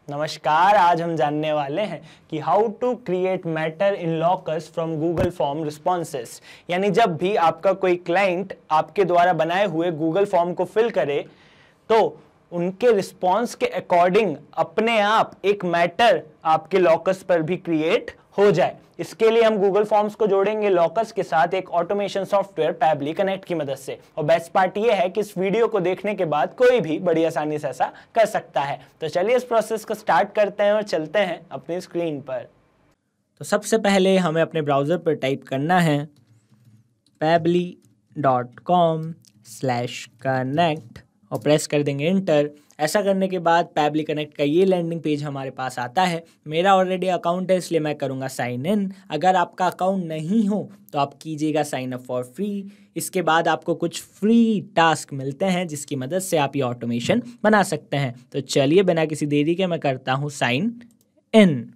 नमस्कार। आज हम जानने वाले हैं कि how to create matter in lockers from Google form responses. यानी जब भी आपका कोई क्लाइंट आपके द्वारा बनाए हुए गूगल फॉर्म को फिल करे तो उनके रिस्पॉन्स के अकॉर्डिंग अपने आप एक मैटर आपके लॉकर्स पर भी क्रिएट हो जाए। इसके लिए हम गूगल फॉर्म्स को जोड़ेंगे लॉकर्स के साथ एक ऑटोमेशन सॉफ्टवेयर पैबली कनेक्ट की मदद से। और बेस्ट पार्ट ये है कि इस वीडियो को देखने के बाद कोई भी बड़ी आसानी से ऐसा कर सकता है। तो चलिए इस प्रोसेस को स्टार्ट करते हैं और चलते हैं अपनी स्क्रीन पर। तो सबसे पहले हमें अपने ब्राउज़र पर टाइप करना है pabbly.com/connect और प्रेस कर देंगे इंटर। ऐसा करने के बाद पैबली कनेक्ट का ये लैंडिंग पेज हमारे पास आता है। मेरा ऑलरेडी अकाउंट है इसलिए मैं करूँगा साइन इन। अगर आपका अकाउंट नहीं हो तो आप कीजिएगा साइन अप फॉर फ्री। इसके बाद आपको कुछ फ्री टास्क मिलते हैं जिसकी मदद से आप ये ऑटोमेशन बना सकते हैं। तो चलिए बिना किसी देरी के मैं करता हूँ साइन इन।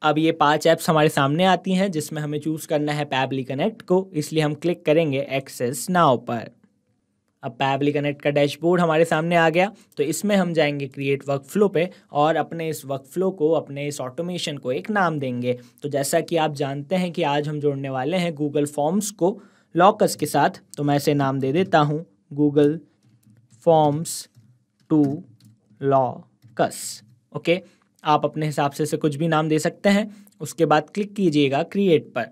अब ये 5 ऐप्स हमारे सामने आती हैं जिसमें हमें चूज़ करना है पैबली कनेक्ट को, इसलिए हम क्लिक करेंगे एक्सेस नाउ पर। अब पैबली कनेक्ट का डैशबोर्ड हमारे सामने आ गया। तो इसमें हम जाएंगे क्रिएट वर्कफ्लो पे और अपने इस वर्कफ्लो को, अपने इस ऑटोमेशन को एक नाम देंगे। तो जैसा कि आप जानते हैं कि आज हम जोड़ने वाले हैं गूगल फॉर्म्स को लॉकर्स के साथ, तो मैं इसे नाम दे देता हूँ Google forms to lockers. Okay, आप अपने हिसाब से इसे कुछ भी नाम दे सकते हैं। उसके बाद क्लिक कीजिएगा क्रिएट पर।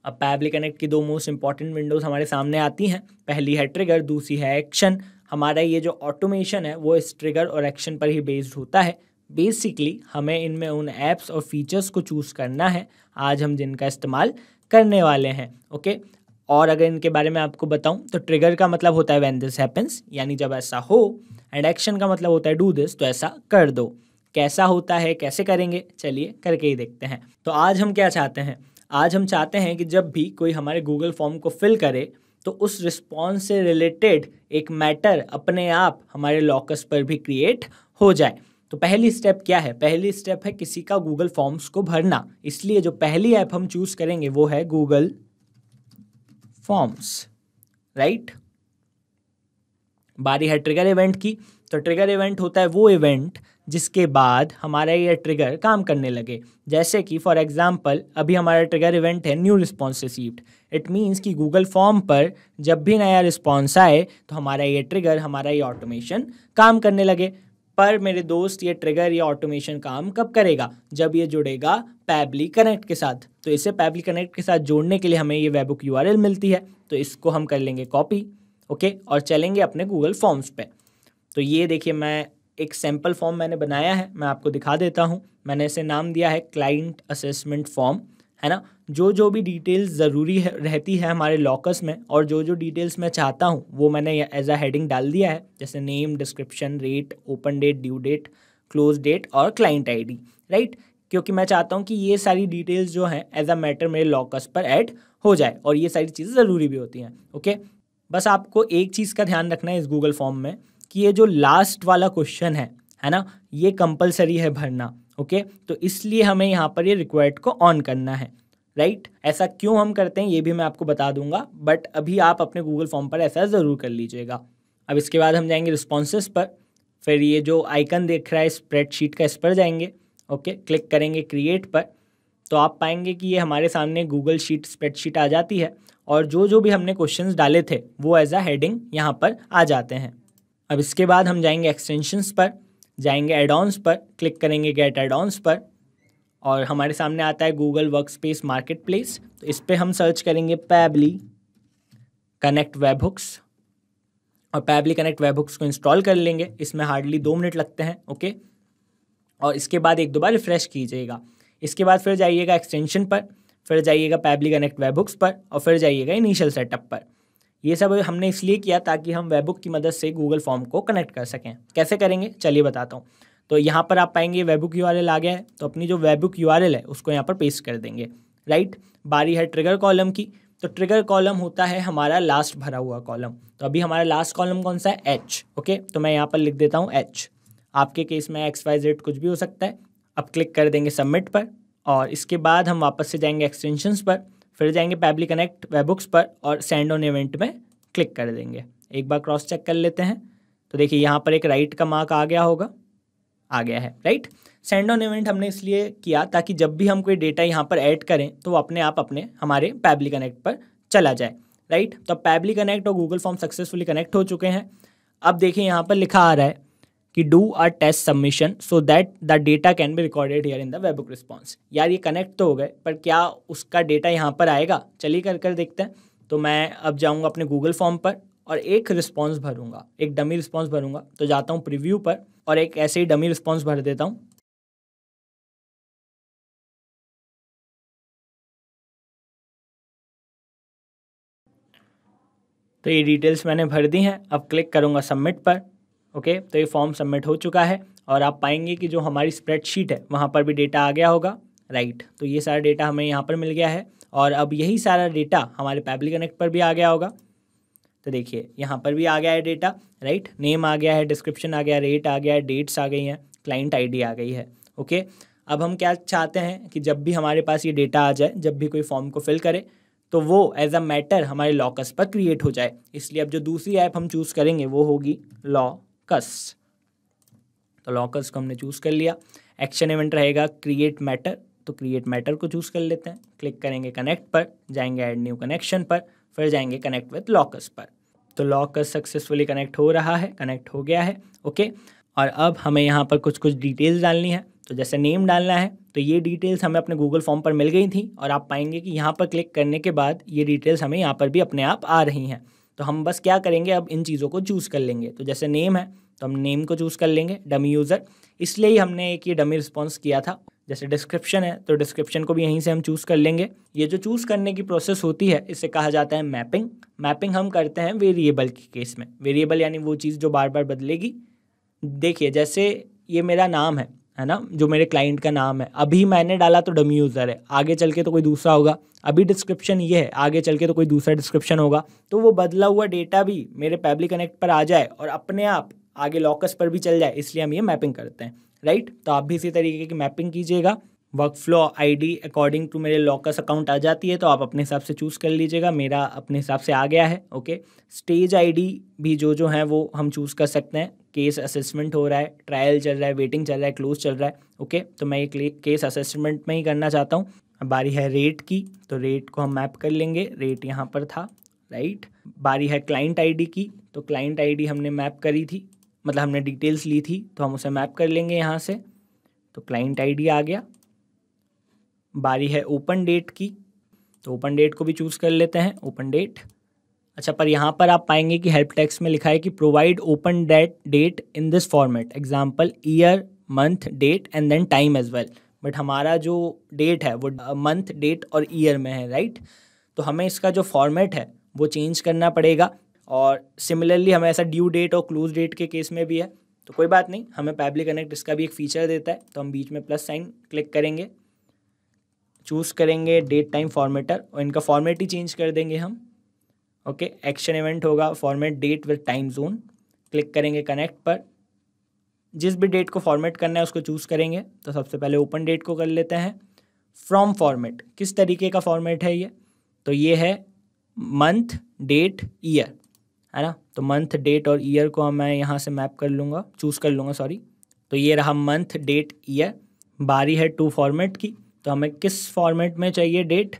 अब पैबली कनेक्ट की 2 मोस्ट इंपॉर्टेंट विंडोज़ हमारे सामने आती हैं। पहली है ट्रिगर, दूसरी है एक्शन। हमारा ये जो ऑटोमेशन है वो इस ट्रिगर और एक्शन पर ही बेस्ड होता है। बेसिकली हमें इनमें उन ऐप्स और फीचर्स को चूज़ करना है आज हम जिनका इस्तेमाल करने वाले हैं। ओके, और अगर इनके बारे में आपको बताऊं तो ट्रिगर का मतलब होता है व्हेन दिस हैपेंस, यानी जब ऐसा हो, एंड एक्शन का मतलब होता है डू दिस, तो ऐसा कर दो। कैसा होता है, कैसे करेंगे, चलिए करके ही देखते हैं। तो आज हम क्या चाहते हैं, आज हम चाहते हैं कि जब भी कोई हमारे गूगल फॉर्म को फिल करे तो उस रिस्पॉन्स से रिलेटेड एक मैटर अपने आप हमारे लॉकर्स पर भी क्रिएट हो जाए। तो पहली स्टेप क्या है? पहली स्टेप है किसी का गूगल फॉर्म्स को भरना। इसलिए जो पहली ऐप हम चूज करेंगे वो है गूगल फॉर्म्स, राइट। बारी है ट्रिगर इवेंट की। तो ट्रिगर इवेंट होता है वो इवेंट जिसके बाद हमारा ये ट्रिगर काम करने लगे। जैसे कि फॉर एग्जांपल अभी हमारा ट्रिगर इवेंट है new response received. It means कि गूगल फॉर्म पर जब भी नया रिस्पॉन्स आए तो हमारा ये ट्रिगर, हमारा ये ऑटोमेशन काम करने लगे। पर मेरे दोस्त, ये ट्रिगर, ये ऑटोमेशन काम कब करेगा? जब ये जुड़ेगा पैबली कनेक्ट के साथ। तो इसे पैबली कनेक्ट के साथ जोड़ने के लिए हमें ये वेबहुक URL मिलती है। तो इसको हम कर लेंगे कॉपी, ओके, और चलेंगे अपने गूगल फॉर्म्स पे। तो ये देखिए, मैं एक सैम्पल फॉर्म मैंने बनाया है, मैं आपको दिखा देता हूँ। मैंने इसे नाम दिया है क्लाइंट असेसमेंट फॉर्म, है ना। जो भी डिटेल्स ज़रूरी रहती है हमारे लॉकर्स में और जो डिटेल्स मैं चाहता हूँ वो मैंने एज अ हेडिंग डाल दिया है, जैसे name, description, rate, open date, due date, close date और क्लाइंट ID, राइट। क्योंकि मैं चाहता हूँ कि ये सारी डिटेल्स जो हैं एज अ मैटर मेरे लॉकर्स पर ऐड हो जाए और ये सारी चीज़ें ज़रूरी भी होती हैं। ओके, बस आपको एक चीज़ का ध्यान रखना है इस गूगल फॉर्म में कि ये जो लास्ट वाला क्वेश्चन है ना, ये कंपलसरी है भरना। ओके, तो इसलिए हमें यहाँ पर ये रिक्वायर्ड को ऑन करना है, राइट। ऐसा क्यों हम करते हैं ये भी मैं आपको बता दूंगा, बट अभी आप अपने गूगल फॉर्म पर ऐसा ज़रूर कर लीजिएगा। अब इसके बाद हम जाएंगे रिस्पॉन्सेस पर। फिर ये जो आइकन देख रहा है स्प्रेडशीट का, इस पर जाएंगे। ओके, क्लिक करेंगे क्रिएट पर। तो आप पाएंगे कि ये हमारे सामने गूगल शीट स्प्रेडशीट आ जाती है और जो भी हमने क्वेश्चंस डाले थे वो एज अ हेडिंग यहाँ पर आ जाते हैं। अब इसके बाद हम जाएंगे एक्सटेंशंस पर, जाएंगे एड-ऑन्स पर, क्लिक करेंगे गेट एड-ऑन्स पर और हमारे सामने आता है गूगल वर्कस्पेस मार्केटप्लेस। तो इस पर हम सर्च करेंगे पैबली कनेक्ट वेबहुक्स और पैबली कनेक्ट वेबहुक्स को इंस्टॉल कर लेंगे। इसमें हार्डली 2 मिनट लगते हैं, ओके। और इसके बाद एक दो बार रिफ्रेश कीजिएगा। इसके बाद फिर जाइएगा एक्सटेंशन पर, फिर जाइएगा पैबली कनेक्ट वेबहुक्स पर और फिर जाइएगा इनिशियल सेटअप पर। ये सब हमने इसलिए किया ताकि हम वेबहुक की मदद से गूगल फॉर्म को कनेक्ट कर सकें। कैसे करेंगे चलिए बताता हूँ। तो यहाँ पर आप पाएंगे वेबहुक URL आ गया है, तो अपनी जो वेबहुक URL है उसको यहाँ पर पेस्ट कर देंगे, राइट। बारी है ट्रिगर कॉलम की। तो ट्रिगर कॉलम होता है हमारा लास्ट भरा हुआ कॉलम। तो अभी हमारा लास्ट कॉलम कौन सा है? H, okay. तो मैं यहाँ पर लिख देता हूँ H। आपके केस में XYZ कुछ भी हो सकता है। अब क्लिक कर देंगे सबमिट पर और इसके बाद हम वापस से जाएंगे एक्सटेंशंस पर, फिर जाएंगे पैबली कनेक्ट वेबहुक्स पर और सेंड ऑन इवेंट में क्लिक कर देंगे। एक बार क्रॉस चेक कर लेते हैं। तो देखिए यहाँ पर एक राइट का मार्क आ गया होगा, आ गया है, राइट। सेंड ऑन इवेंट हमने इसलिए किया ताकि जब भी हम कोई डेटा यहाँ पर ऐड करें तो वो अपने आप अपने हमारे पैबली कनेक्ट पर चला जाए, राइट। तो पैबली कनेक्ट और गूगल फॉर्म सक्सेसफुली कनेक्ट हो चुके हैं। अब देखिए यहाँ पर लिखा आ रहा है कि do a test submission so that the data can be recorded here in the webhook response. यार ये कनेक्ट तो हो गए, पर क्या उसका डेटा यहाँ पर आएगा? चलिए कर देखते हैं। तो मैं अब जाऊँगा अपने गूगल फॉर्म पर और एक रिस्पॉन्स भरूंगा, एक डमी रिस्पॉन्स भरूंगा। तो जाता हूँ प्रीव्यू पर और एक ऐसे ही डमी रिस्पॉन्स भर देता हूँ। तो ये डिटेल्स मैंने भर दी हैं। अब क्लिक करूँगा सबमिट पर। ओके, तो ये फॉर्म सबमिट हो चुका है और आप पाएंगे कि जो हमारी स्प्रेडशीट है वहाँ पर भी डेटा आ गया होगा, राइट। तो ये सारा डेटा हमें यहाँ पर मिल गया है और अब यही सारा डेटा हमारे पैबली कनेक्ट पर भी आ गया होगा। तो देखिए यहाँ पर भी आ गया है डेटा, राइट। नेम आ गया है, डिस्क्रिप्शन आ गया, रेट आ गया है, डेट्स आ गई हैं, क्लाइंट आईडी आ गई है। ओके, अब हम क्या चाहते हैं कि जब भी हमारे पास ये डेटा आ जाए, जब भी कोई फॉर्म को फिल करे तो वो एज अ मैटर हमारे लॉकस पर क्रिएट हो जाए। इसलिए अब जो दूसरी ऐप हम चूज़ करेंगे वो होगी लॉकस। तो लॉकस को हमने चूज़ कर लिया। एक्शन इवेंट रहेगा क्रिएट मैटर, तो क्रिएट मैटर को चूज़ कर लेते हैं। क्लिक करेंगे कनेक्ट पर, जाएंगे ऐड न्यू कनेक्शन पर, फिर जाएंगे कनेक्ट विथ लॉकस पर। तो लॉकस सक्सेसफुली कनेक्ट हो रहा है, कनेक्ट हो गया है। ओके, और अब हमें यहाँ पर कुछ डिटेल्स डालनी है। तो जैसे नेम डालना है, तो ये डिटेल्स हमें अपने गूगल फॉर्म पर मिल गई थी और आप पाएंगे कि यहाँ पर क्लिक करने के बाद ये डिटेल्स हमें यहाँ पर भी अपने आप आ रही हैं। तो हम बस क्या करेंगे, अब इन चीज़ों को चूज़ कर लेंगे। तो जैसे नेम है तो हम नेम को चूज़ कर लेंगे, डमी यूज़र, इसलिए ही हमने एक ये डमी रिस्पॉन्स किया था। जैसे डिस्क्रिप्शन है तो डिस्क्रिप्शन को भी यहीं से हम चूज़ कर लेंगे। ये जो चूज़ करने की प्रोसेस होती है इसे कहा जाता है मैपिंग। मैपिंग हम करते हैं वेरिएबल के केस में। वेरिएबल यानी वो चीज़ जो बार बार बदलेगी। देखिए जैसे ये मेरा नाम है ना, जो मेरे क्लाइंट का नाम है, अभी मैंने डाला तो डमी यूज़र है, आगे चल के तो कोई दूसरा होगा। अभी डिस्क्रिप्शन ये है, आगे चल के तो कोई दूसरा डिस्क्रिप्शन होगा। तो वो बदला हुआ डेटा भी मेरे पैबली कनेक्ट पर आ जाए और अपने आप आगे लॉकस पर भी चल जाए, इसलिए हम ये मैपिंग करते हैं, राइट। तो आप भी इसी तरीके की मैपिंग कीजिएगा। वर्कफ्लो आईडी अकॉर्डिंग टू मेरे लॉकस अकाउंट आ जाती है, तो आप अपने हिसाब से चूज़ कर लीजिएगा। मेरा अपने हिसाब से आ गया है। ओके, स्टेज आईडी भी जो है वो हम चूज़ कर सकते हैं। केस असेसमेंट हो रहा है, ट्रायल चल रहा है, वेटिंग चल रहा है, क्लोज चल रहा है। ओके, तो मैं ये केस असेसमेंट में ही करना चाहता हूँ। अब बारी है रेट की, तो रेट को हम मैप कर लेंगे। रेट यहाँ पर था, राइट। बारी है क्लाइंट आईडी की, तो क्लाइंट आईडी हमने मैप करी थी, मतलब हमने डिटेल्स ली थी, तो हम उसे मैप कर लेंगे यहाँ से। तो क्लाइंट आईडी आ गया। बारी है ओपन डेट की, तो ओपन डेट को भी चूज़ कर लेते हैं, ओपन डेट। अच्छा, पर यहाँ पर आप पाएंगे कि हेल्प टेक्स्ट में लिखा है कि provide open date in this format, example year, month, date and then time as well. But हमारा जो डेट है वो मंथ, डेट और ईयर में है, राइट। तो हमें इसका जो फॉर्मेट है वो चेंज करना पड़ेगा। और सिमिलरली हमें ऐसा ड्यू डेट और क्लोज डेट के केस में भी है। तो कोई बात नहीं, हमें पैबली कनेक्ट इसका भी एक फ़ीचर देता है। तो हम बीच में प्लस साइन क्लिक करेंगे, चूज़ करेंगे डेट टाइम फॉर्मेटर और इनका फॉर्मेट ही चेंज कर देंगे हम। ओके, एक्शन इवेंट होगा format date with time zone. Click करेंगे कनेक्ट पर, जिस भी डेट को फॉर्मेट करना है उसको चूज़ करेंगे। तो सबसे पहले ओपन डेट को कर लेते हैं। फ्रॉम फॉर्मेट, किस तरीके का फॉर्मेट है ये? तो ये है मंथ, डेट, ईयर, है ना। तो मंथ, डेट और ईयर को मैं यहाँ से मैप कर लूँगा, चूज़ कर लूँगा, सॉरी। तो ये रहा मंथ, डेट, ईयर। बारी है टू फॉर्मेट की, तो हमें किस फॉर्मेट में चाहिए? डेट,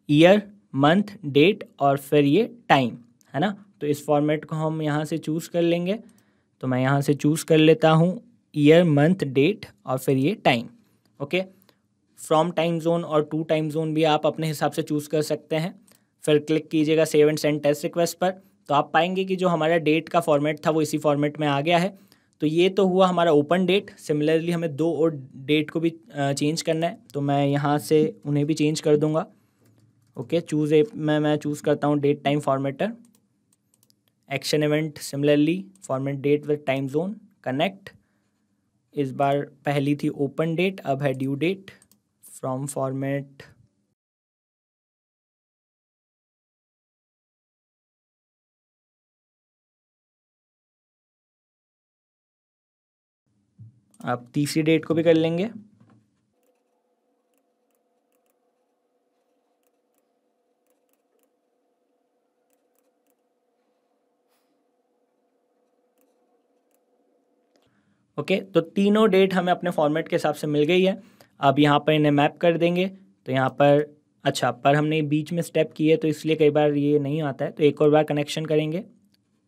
ईयर, मंथ, डेट और फिर ये टाइम, है ना। तो इस फॉर्मेट को हम यहाँ से चूज़ कर लेंगे। तो मैं यहाँ से चूज़ कर लेता हूँ ईयर, मंथ, डेट और फिर ये time. Okay, from time zone और टू टाइम जोन भी आप अपने हिसाब से चूज़ कर सकते हैं। फिर क्लिक कीजिएगा save and send test request पर। तो आप पाएंगे कि जो हमारा डेट का फॉर्मेट था वो इसी फॉर्मेट में आ गया है। तो ये तो हुआ हमारा ओपन डेट। सिमिलरली हमें दो और डेट को भी चेंज करना है, तो मैं यहाँ से उन्हें भी चेंज कर दूँगा। ओके, चूज़ ए में मैं चूज़ करता हूँ date time formatter. Action event similarly format date with time zone, connect. इस बार पहली थी ओपन डेट, अब है ड्यू डेट। फ्रॉम फॉर्मेट अब तीसरी डेट को भी कर लेंगे। ओके, तो तीनों डेट हमें अपने फॉर्मेट के हिसाब से मिल गई है। अब यहाँ पर इन्हें मैप कर देंगे, तो यहाँ पर अच्छा, पर हमने बीच में स्टेप किए तो इसलिए कई बार ये नहीं आता है, तो एक और बार कनेक्शन करेंगे।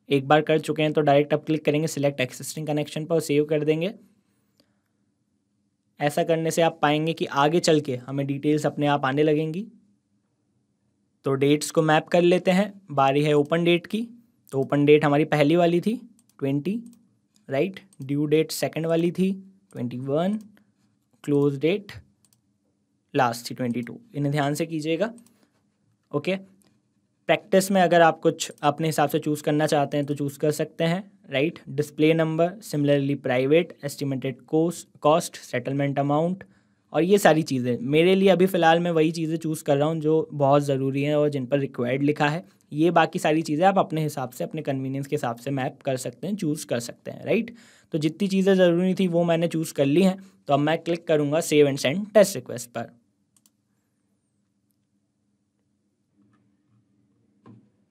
एक बार कर चुके हैं तो डायरेक्ट अब क्लिक करेंगे सिलेक्ट एक्सिस्टिंग कनेक्शन पर और सेव कर देंगे। ऐसा करने से आप पाएंगे कि आगे चल के हमें डिटेल्स अपने आप आने लगेंगी। तो डेट्स को मैप कर लेते हैं। बारी है ओपन डेट की, तो ओपन डेट हमारी पहली वाली थी 20, राइट। ड्यू डेट सेकंड वाली थी 21, क्लोज डेट लास्ट थी 22। इन्हें ध्यान से कीजिएगा। ओके, प्रैक्टिस में अगर आप कुछ अपने हिसाब से चूज़ करना चाहते हैं तो चूज़ कर सकते हैं, right. Display number, similarly private, estimated cost, settlement amount और ये सारी चीज़ें। मेरे लिए अभी फ़िलहाल मैं वही चीज़ें चूज़ कर रहा हूँ जो बहुत ज़रूरी हैं और जिन पर रिक्वायर्ड लिखा है। ये बाकी सारी चीज़ें आप अपने हिसाब से, अपने कन्वीनियंस के हिसाब से मैप कर सकते हैं, चूज़ कर सकते हैं, राइट। तो जितनी चीज़ें ज़रूरी थी वो मैंने चूज़ कर ली हैं। तो अब मैं क्लिक करूँगा save and send test request पर।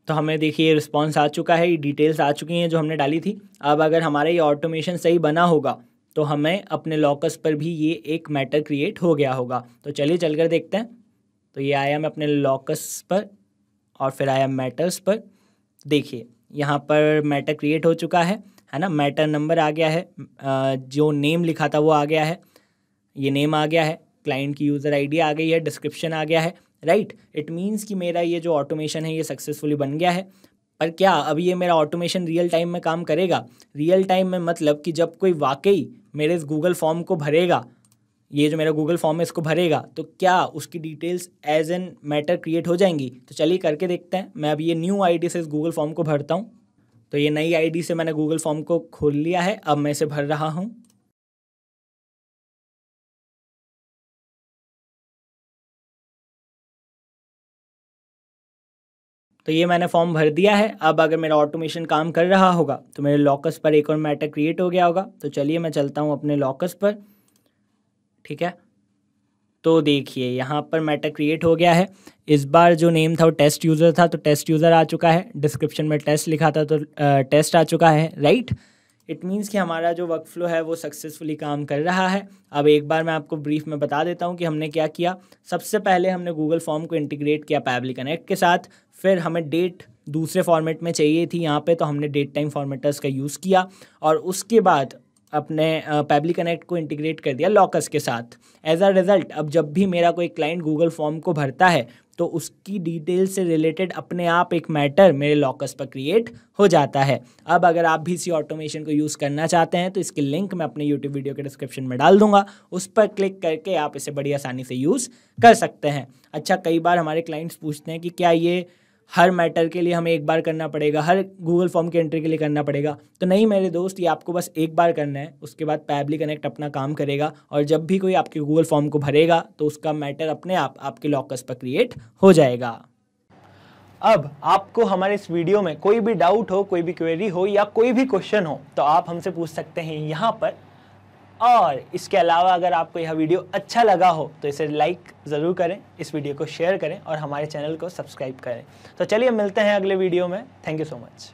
तो हमें देखिए रिस्पॉन्स आ चुका है, ये डिटेल्स आ चुकी हैं जो हमने डाली थी। अब अगर हमारा ये ऑटोमेशन सही बना होगा तो हमें अपने लॉकस पर भी ये एक मैटर क्रिएट हो गया होगा। तो चलिए चलकर देखते हैं। तो ये आया मैं अपने लॉकस पर और फिर आया मैटर्स पर। देखिए यहाँ पर मैटर क्रिएट हो चुका है ना। मैटर नंबर आ गया है, जो नेम लिखा था वो आ गया है, ये नेम आ गया है, क्लाइंट की यूज़र आईडी आ गई है, डिस्क्रिप्शन आ गया है, राइट। इट मीन्स कि मेरा ये जो ऑटोमेशन है ये सक्सेसफुली बन गया है। पर क्या अब ये मेरा ऑटोमेशन रियल टाइम में काम करेगा? रियल टाइम में मतलब कि जब कोई वाकई मेरे इस गूगल फॉर्म को भरेगा, ये जो मेरा गूगल फॉर्म है इसको भरेगा, तो क्या उसकी details as an matter create हो जाएंगी? तो चलिए करके देखते हैं। मैं अब ये न्यू आईडी से इस गूगल फॉर्म को भरता हूँ। तो ये नई आईडी से मैंने गूगल फॉर्म को खोल लिया है, अब मैं इसे भर रहा हूँ। तो ये मैंने फॉर्म भर दिया है। अब अगर मेरा ऑटोमेशन काम कर रहा होगा तो मेरे लॉकस पर एक और मैटर क्रिएट हो गया होगा। तो चलिए मैं चलता हूँ अपने लॉकस पर, ठीक है। तो देखिए यहाँ पर मैटर क्रिएट हो गया है। इस बार जो नेम था वो टेस्ट यूज़र था, तो टेस्ट यूज़र आ चुका है। डिस्क्रिप्शन में टेस्ट लिखा था तो टेस्ट आ चुका है, राइट। इट मीन्स कि हमारा जो वर्क फ्लो है वो सक्सेसफुली काम कर रहा है। अब एक बार मैं आपको ब्रीफ में बता देता हूँ कि हमने क्या किया। सबसे पहले हमने गूगल फॉर्म को इंटीग्रेट किया पैबली कनेक्ट के साथ। फिर हमें डेट दूसरे फॉर्मेट में चाहिए थी यहाँ पे, तो हमने डेट टाइम फॉर्मेटर्स का यूज़ किया और उसके बाद अपने पैबली कनेक्ट को इंटीग्रेट कर दिया लॉकस के साथ। एज अ रिज़ल्ट अब जब भी मेरा कोई क्लाइंट गूगल फॉर्म को भरता है तो उसकी डिटेल से रिलेटेड अपने आप एक मैटर मेरे लॉकस पर क्रिएट हो जाता है। अब अगर आप भी इसी ऑटोमेशन को यूज़ करना चाहते हैं तो इसकी लिंक मैं अपने यूट्यूब वीडियो के डिस्क्रिप्शन में डाल दूंगा, उस पर क्लिक करके आप इसे बड़ी आसानी से यूज़ कर सकते हैं। अच्छा, कई बार हमारे क्लाइंट्स पूछते हैं कि क्या ये हर मैटर के लिए हमें एक बार करना पड़ेगा, हर गूगल फॉर्म की एंट्री के लिए करना पड़ेगा? तो नहीं मेरे दोस्त, ये आपको बस एक बार करना है, उसके बाद पैबली कनेक्ट अपना काम करेगा और जब भी कोई आपके गूगल फॉर्म को भरेगा तो उसका मैटर अपने आप आपके लॉकस पर क्रिएट हो जाएगा। अब आपको हमारे इस वीडियो में कोई भी डाउट हो, कोई भी क्वेरी हो या कोई भी क्वेश्चन हो तो आप हमसे पूछ सकते हैं यहाँ पर। और इसके अलावा अगर आपको यह वीडियो अच्छा लगा हो तो इसे लाइक ज़रूर करें, इस वीडियो को शेयर करें और हमारे चैनल को सब्सक्राइब करें। तो चलिए मिलते हैं अगले वीडियो में। Thank you so much.